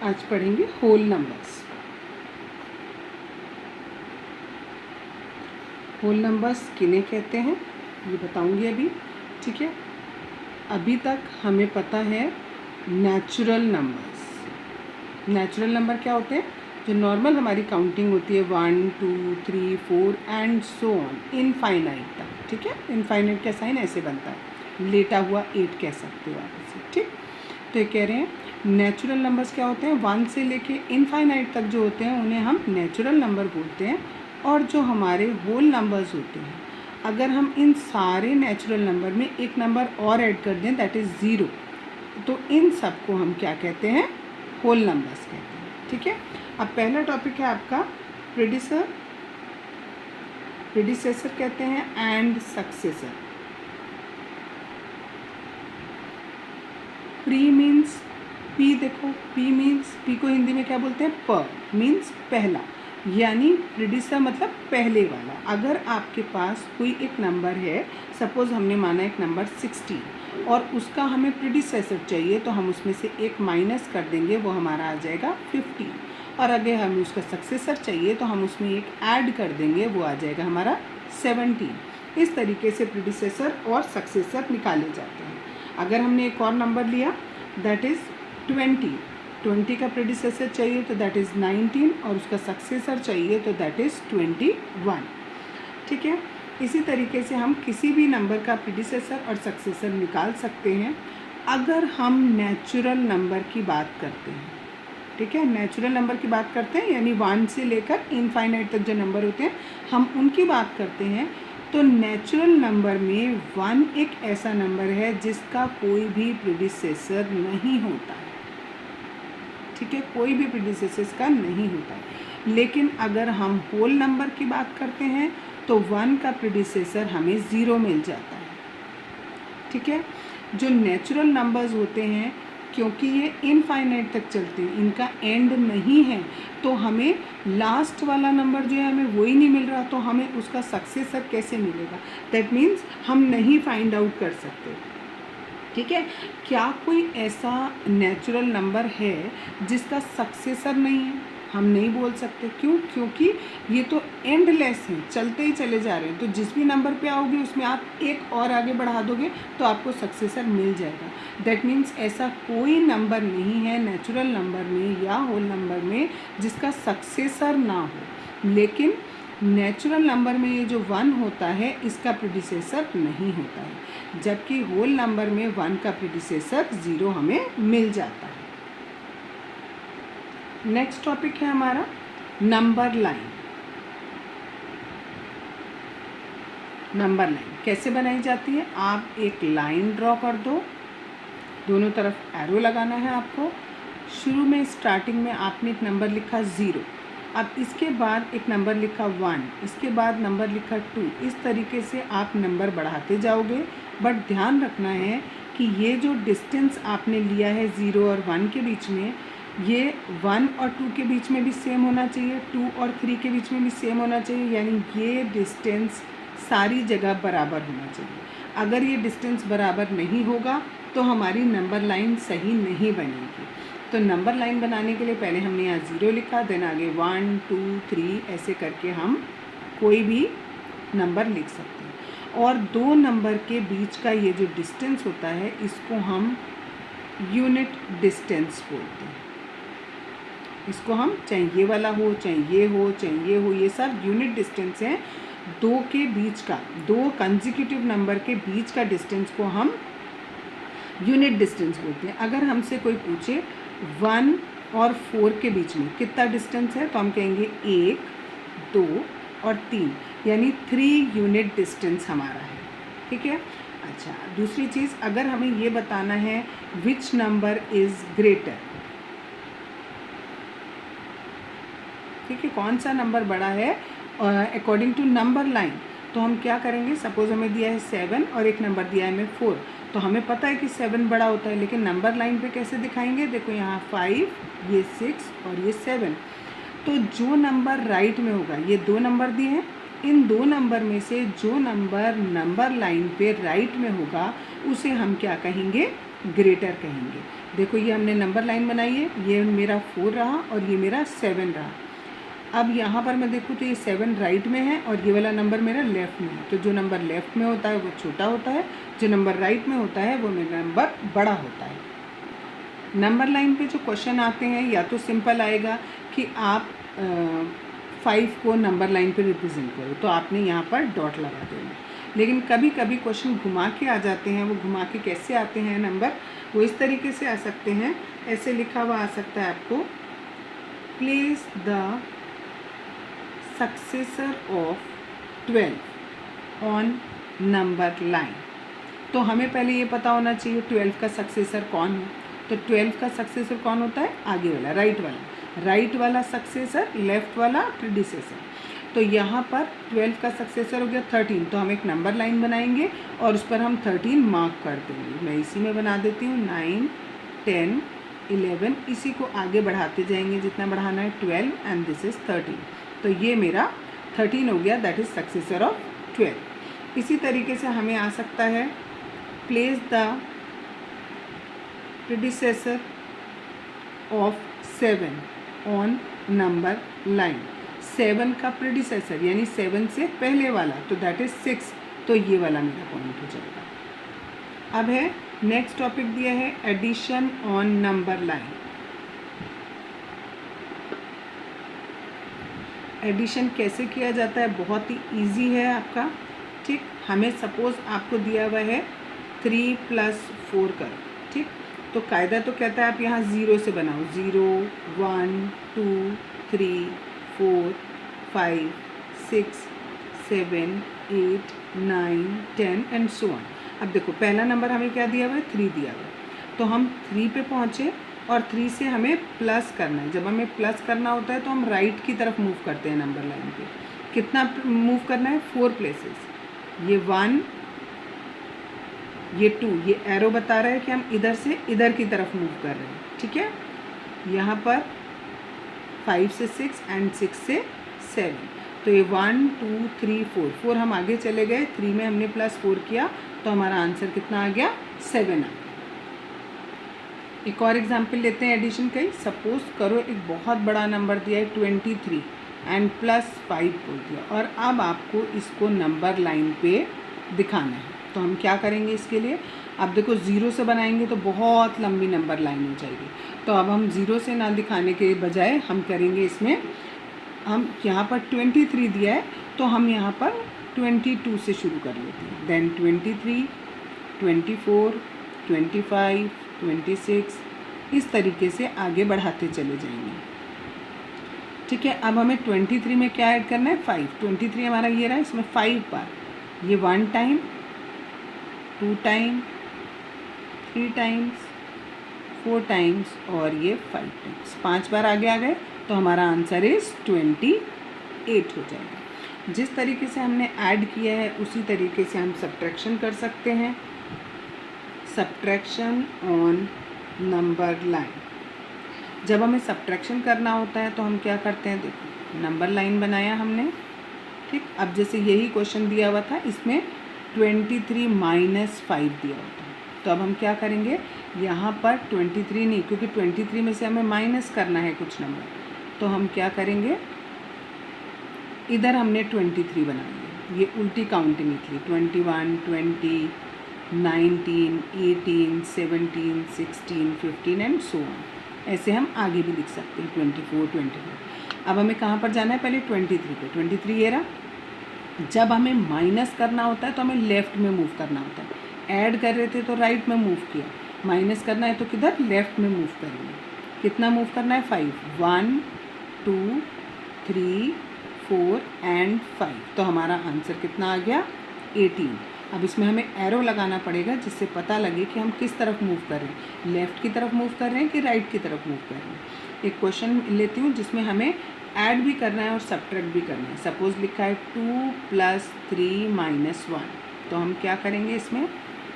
आज पढ़ेंगे whole numbers. Whole numbers किन्हें कहते हैं ये बताऊंगी अभी, ठीक है। अभी तक हमें पता है नेचुरल नंबर्स। नेचुरल नंबर क्या होते हैं? जो नॉर्मल हमारी काउंटिंग होती है 1 2 3 4 एंड सो ऑन इनफाइनाइट तक, ठीक है। इनफाइनाइट का साइन ऐसे बनता है, लेटा हुआ 8 कह सकते हो आप इसे, ठीक। तो ये कह रहे हैं नेचुरल नंबर्स क्या होते हैं? 1 से लेके इनफाइनाइट तक जो होते हैं उन्हें हम नेचुरल नंबर बोलते हैं। और जो हमारे होल नंबर्स होते हैं, अगर हम इन सारे नेचुरल नंबर में एक नंबर और ऐड कर दें दैट इज़ 0, तो इन सब को हम क्या कहते हैं? होल नंबर्स कहते हैं, ठीक है। अब पहला टॉपिक है आपका प्रेडिसेसर कहते हैं and successor. Pre means P, देखो पी मीन्स, पी को हिंदी में क्या बोलते हैं? प मीन्स पहला, यानी प्रेडिसर मतलब पहले वाला। अगर आपके पास कोई एक नंबर है, सपोज हमने माना एक नंबर 16 और उसका हमें प्रेडिसेसर चाहिए, तो हम उसमें से एक माइनस कर देंगे, वो हमारा आ जाएगा 15। और अगर हमें उसका सक्सेसर चाहिए तो हम उसमें एक ऐड कर देंगे, वो आ जाएगा हमारा 17। इस तरीके से प्रेडिसेसर और सक्सेसर निकाले जाते हैं। अगर हमने एक और नंबर लिया दैट इज़ 20 का प्रेडिसेसर चाहिए तो दैट इज़ 19 और उसका सक्सेसर चाहिए तो दैट इज़ 21, ठीक है। इसी तरीके से हम किसी भी नंबर का प्रेडिसेसर और सक्सेसर निकाल सकते हैं अगर हम नेचुरल नंबर की बात करते हैं, ठीक है। नेचुरल नंबर की बात करते हैं यानी 1 से लेकर इनफाइनाइट तक जो नंबर होते हैं हम उनकी बात करते हैं। तो नेचुरल नंबर में 1 एक ऐसा नंबर है जिसका कोई भी प्रेडिसेसर नहीं होता है, ठीक है। कोई भी प्रेडिसेसर का नहीं होता है। लेकिन अगर हम होल नंबर की बात करते हैं तो 1 का प्रेडिसेसर हमें 0 मिल जाता है, ठीक है। जो नेचुरल नंबर्स होते हैं, क्योंकि ये इनफाइनाइट तक चलते हैं, इनका एंड नहीं है, तो हमें लास्ट वाला नंबर जो है हमें वही नहीं मिल रहा, तो हमें उसका सक्सेसर कैसे मिलेगा? दैट मीन्स हम नहीं फाइंड आउट कर सकते, ठीक है। क्या कोई ऐसा नेचुरल नंबर है जिसका सक्सेसर नहीं है? हम नहीं बोल सकते। क्यों? क्योंकि ये तो एंडलेस हैं, चलते ही चले जा रहे हैं। तो जिस भी नंबर पे आओगे उसमें आप एक और आगे बढ़ा दोगे तो आपको सक्सेसर मिल जाएगा। दैट मीन्स ऐसा कोई नंबर नहीं है नेचुरल नंबर में या होल नंबर में जिसका सक्सेसर ना हो। लेकिन नेचुरल नंबर में ये जो 1 होता है इसका प्रेडिसेसर नहीं होता है, जबकि होल नंबर में 1 का प्रेडिसेसर 0 हमें मिल जाता है। नेक्स्ट टॉपिक है हमारा नंबर लाइन। नंबर लाइन कैसे बनाई जाती है? आप एक लाइन ड्रॉ कर दो, दोनों तरफ एरो लगाना है आपको। शुरू में स्टार्टिंग में आपने एक नंबर लिखा 0, अब इसके बाद एक नंबर लिखा 1, इसके बाद नंबर लिखा 2। इस तरीके से आप नंबर बढ़ाते जाओगे। बट ध्यान रखना है कि ये जो डिस्टेंस आपने लिया है 0 और 1 के बीच में, ये 1 और 2 के बीच में भी सेम होना चाहिए, 2 और 3 के बीच में भी सेम होना चाहिए, यानी ये डिस्टेंस सारी जगह बराबर होना चाहिए। अगर ये डिस्टेंस बराबर नहीं होगा तो हमारी नंबर लाइन सही नहीं बनेगी। तो नंबर लाइन बनाने के लिए पहले हमने यहाँ 0 लिखा, देन आगे 1 2 3 ऐसे करके हम कोई भी नंबर लिख सकते हैं। और दो नंबर के बीच का ये जो डिस्टेंस होता है इसको हम यूनिट डिस्टेंस बोलते हैं। इसको हम, चाहे ये वाला हो, चाहे ये हो, चाहे ये हो, ये सब यूनिट डिस्टेंस है। दो के बीच का, दो कंसेक्यूटिव नंबर के बीच का डिस्टेंस को हम यूनिट डिस्टेंस बोलते हैं। अगर हमसे कोई पूछे 1 और 4 के बीच में कितना डिस्टेंस है, तो हम कहेंगे 1 2 और 3, यानी 3 यूनिट डिस्टेंस हमारा है, ठीक है। अच्छा, दूसरी चीज़, अगर हमें ये बताना है विच नंबर इज़ ग्रेटर, ठीक है, कौन सा नंबर बड़ा है अकॉर्डिंग टू नंबर लाइन, तो हम क्या करेंगे? सपोज हमें दिया है 7 और एक नंबर दिया है हमें 4, तो हमें पता है कि 7 बड़ा होता है, लेकिन नंबर लाइन पे कैसे दिखाएंगे? देखो यहाँ 5, ये 6 और ये 7। तो जो नंबर राइट में होगा, ये 2 नंबर दिए हैं, इन 2 नंबर में से जो नंबर नंबर लाइन पे राइट में होगा उसे हम क्या कहेंगे? ग्रेटर कहेंगे। देखो ये हमने नंबर लाइन बनाई है, ये मेरा 4 रहा और ये मेरा 7 रहा। अब यहाँ पर मैं देखूँ तो ये 7 राइट में है और ये वाला नंबर मेरा लेफ़्ट में है। तो जो नंबर लेफ़्ट में होता है वो छोटा होता है, जो नंबर राइट में होता है वो मेरा नंबर बड़ा होता है। नंबर लाइन पे जो क्वेश्चन आते हैं या तो सिंपल आएगा कि आप 5 को नंबर लाइन पे रिप्रेजेंट करो, तो आपने यहाँ पर डॉट लगा देना। लेकिन कभी कभी क्वेश्चन घुमा के आ जाते हैं। वो घुमा के कैसे आते हैं नंबर, वो इस तरीके से आ सकते हैं। ऐसे लिखा हुआ आ सकता है आपको, place the successor of 12 on number line. तो हमें पहले ये पता होना चाहिए 12 का सक्सेसर कौन है। तो 12 का सक्सेसर कौन होता है, आगे वाला, राइट वाला। राइट वाला सक्सेसर, लेफ्ट वाला प्रीडिसेसर। तो यहाँ पर 12 का सक्सेसर हो गया 13, तो हम एक नंबर लाइन बनाएंगे और उस पर हम 13 मार्क कर देंगे। मैं इसी में बना देती हूँ 9, 10, 11, इसी को आगे बढ़ाते जाएंगे जितना बढ़ाना है, 12 एंड दिस इज़ 13। तो ये मेरा 13 हो गया, दैट इज़ सक्सेसर ऑफ 12। इसी तरीके से हमें आ सकता है, place the predecessor of 7 on number line. 7 का प्रीडिसेसर यानी 7 से पहले वाला, तो दैट इज़ 6। तो ये वाला मेरा पॉइंट हो जाएगा। अब है नेक्स्ट टॉपिक दिया है addition on number line. Addition कैसे किया जाता है, बहुत ही इजी है आपका। ठीक, हमें सपोज़ आपको दिया हुआ है 3 + 4 करो। ठीक, तो कायदा तो कहता है आप यहाँ 0 से बनाओ, 0, 1, 2, 3, 4, 5, 6, 7, 8, 9, 10 एंड सो ऑन। अब देखो पहला नंबर हमें क्या दिया हुआ है, 3 दिया हुआ है। तो हम 3 पे पहुँचे और 3 से हमें प्लस करना है। जब हमें प्लस करना होता है तो हम राइट की तरफ मूव करते हैं नंबर लाइन पे। कितना मूव करना है, 4 प्लेसेस। ये 1, ये 2, ये एरो बता रहा है कि हम इधर से इधर की तरफ मूव कर रहे हैं। ठीक है, यहाँ पर 5 से 6 एंड 6 से 7। तो ये 1, 2, 3, 4 हम आगे चले गए, 3 में हमने +4 किया तो हमारा आंसर कितना आ गया, 7 आ गया। एक और एग्जाम्पल लेते हैं एडिशन का ही। सपोज करो एक बहुत बड़ा नंबर दिया है 23 एंड +5 बोल दिया, और अब आपको इसको नंबर लाइन पे दिखाना है। तो हम क्या करेंगे इसके लिए, अब देखो 0 से बनाएंगे तो बहुत लंबी नंबर लाइन हो जाएगी। तो अब हम 0 से ना दिखाने के बजाय हम करेंगे इसमें, हम यहाँ पर 23 दिया है तो हम यहाँ पर 22 से शुरू कर लेते हैं। देन 23, 24, 25, 26, इस तरीके से आगे बढ़ाते चले जाएंगे। ठीक है, अब हमें 23 में क्या ऐड करना है, 5। 23 हमारा ये रहा, इसमें 5 बार, ये 1 टाइम, 2 टाइम, 3 टाइम्स, 4 टाइम्स और ये 5 टाइम्स। 5 बार आगे आ गए तो हमारा आंसर इज़ 28 हो जाएगा। जिस तरीके से हमने ऐड किया है उसी तरीके से हम सब्ट्रैक्शन कर सकते हैं। Subtraction on number line. जब हमें सब्ट्रैक्शन करना होता है तो हम क्या करते हैं, देखो नंबर लाइन बनाया हमने। ठीक, अब जैसे यही क्वेश्चन दिया हुआ था, इसमें 23 - 5 दिया होता है। तो अब हम क्या करेंगे, यहाँ पर 23 नहीं, क्योंकि 23 में से हमें माइनस करना है कुछ नंबर, तो हम क्या करेंगे, इधर हमने 23 बना लिया, ये उल्टी काउंटिंग निकली, 21, 20, 19, 18, 17, 16, 15 एंड सो ऑन। ऐसे हम आगे भी लिख सकते हैं, 24, 25। अब हमें कहाँ पर जाना है, पहले 23 पे। 23 ये रहा। जब हमें माइनस करना होता है तो हमें लेफ़्ट में मूव करना होता है। ऐड कर रहे थे तो राइट में मूव किया, माइनस करना है तो किधर, लेफ़्ट में मूव करेंगे। कितना मूव करना है, 5, 1, 2, 3, 4 एंड 5। तो हमारा आंसर कितना आ गया, 18। अब इसमें हमें एरो लगाना पड़ेगा जिससे पता लगे कि हम किस तरफ मूव कर रहे हैं, लेफ़्ट की तरफ मूव कर रहे हैं कि राइट की तरफ मूव कर रहे हैं। एक क्वेश्चन लेती हूँ जिसमें हमें ऐड भी करना है और सब्ट्रैक्ट भी करना है। सपोज़ लिखा है 2 + 3 - 1। तो हम क्या करेंगे इसमें,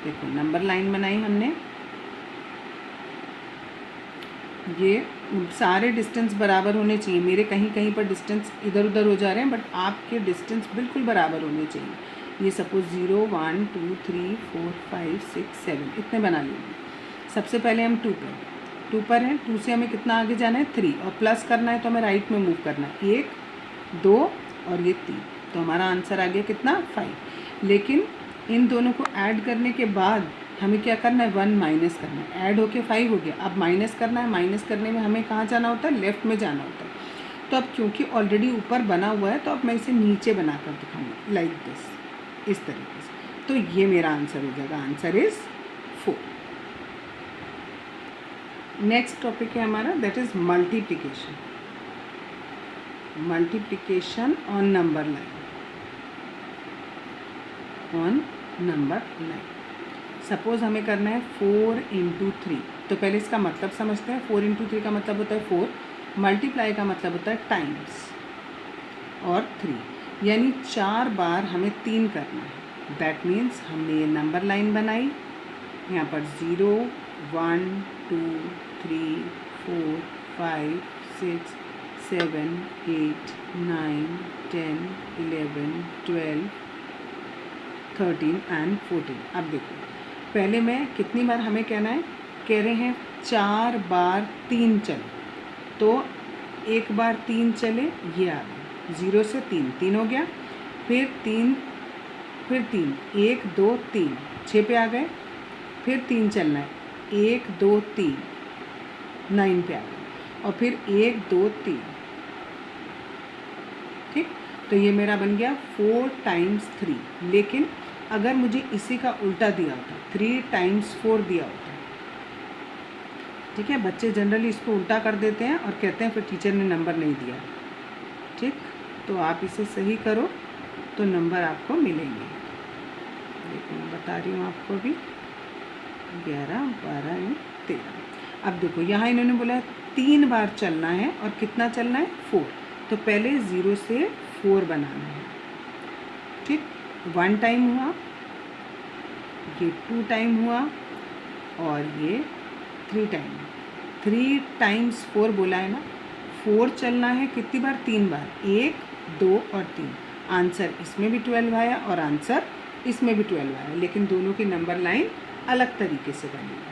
देखो नंबर लाइन बनाई हमने, ये सारे डिस्टेंस बराबर होने चाहिए। मेरे कहीं कहीं पर डिस्टेंस इधर उधर हो जा रहे हैं, बट आपके डिस्टेंस बिल्कुल बराबर होने चाहिए। ये सपोज़ 0, 1, 2, 3, 4, 5, 6, 7 इतने बना लीजिए। सबसे पहले हम 2 पर हैं, 2 से हमें कितना आगे जाना है 3, और प्लस करना है तो हमें राइट में मूव करना है, 1 2 और ये 3, तो हमारा आंसर आ गया कितना 5। लेकिन इन दोनों को ऐड करने के बाद हमें क्या करना है 1 माइनस करना है, ऐड होके 5 हो गया, अब माइनस करना है, माइनस करने में हमें कहाँ जाना होता है, लेफ़्ट में जाना होता है। तो अब क्योंकि ऑलरेडी ऊपर बना हुआ है तो अब मैं इसे नीचे बना कर दिखाऊंगी लाइक दिस, इस तरीके से। तो ये मेरा आंसर हो जाएगा, आंसर इज़ 4। नेक्स्ट टॉपिक है हमारा, that is multiplication. Multiplication on number line, on number line. Suppose हमें करना है 4 × 3, तो पहले इसका मतलब समझते हैं। 4 × 3 का मतलब होता है 4, मल्टीप्लाई का मतलब होता है टाइम्स, और 3 यानी 4 बार हमें 3 करना है। दैट मीन्स हमने ये नंबर लाइन बनाई, यहाँ पर 0 1 2 3 4 5 6 7 8 9 10 11 12 13 एंड 14। अब देखो पहले मैं कितनी बार हमें कहना है, कह रहे हैं 4 बार 3 चले, तो एक बार 3 चले, ये आ गए 0 से 3, 3 हो गया, फिर 3 1 2 3 6 पे आ गए, फिर 3 चलना है, 1 2 3 9 पे आ गए, और फिर 1 2 3, ठीक। तो ये मेरा बन गया 4 × 3। लेकिन अगर मुझे इसी का उल्टा दिया होता, 3 × 4 दिया होता, ठीक है, बच्चे जनरली इसको उल्टा कर देते हैं और कहते हैं फिर टीचर ने नंबर नहीं दिया, ठीक। तो आप इसे सही करो तो नंबर आपको मिलेंगे। देखो मैं बता रही हूँ आपको भी, 11 12 13। अब देखो यहाँ इन्होंने बोला 3 बार चलना है, और कितना चलना है 4, तो पहले 0 से 4 बनाना है, ठीक। 1 टाइम हुआ, ये 2 टाइम हुआ, और ये 3 टाइम। 3 × 4 बोला है ना, 4 चलना है कितनी बार, 3 बार, 1 2 और 3। आंसर इसमें भी 12 आया और आंसर इसमें भी 12 आया, लेकिन दोनों की नंबर लाइन अलग तरीके से बनी।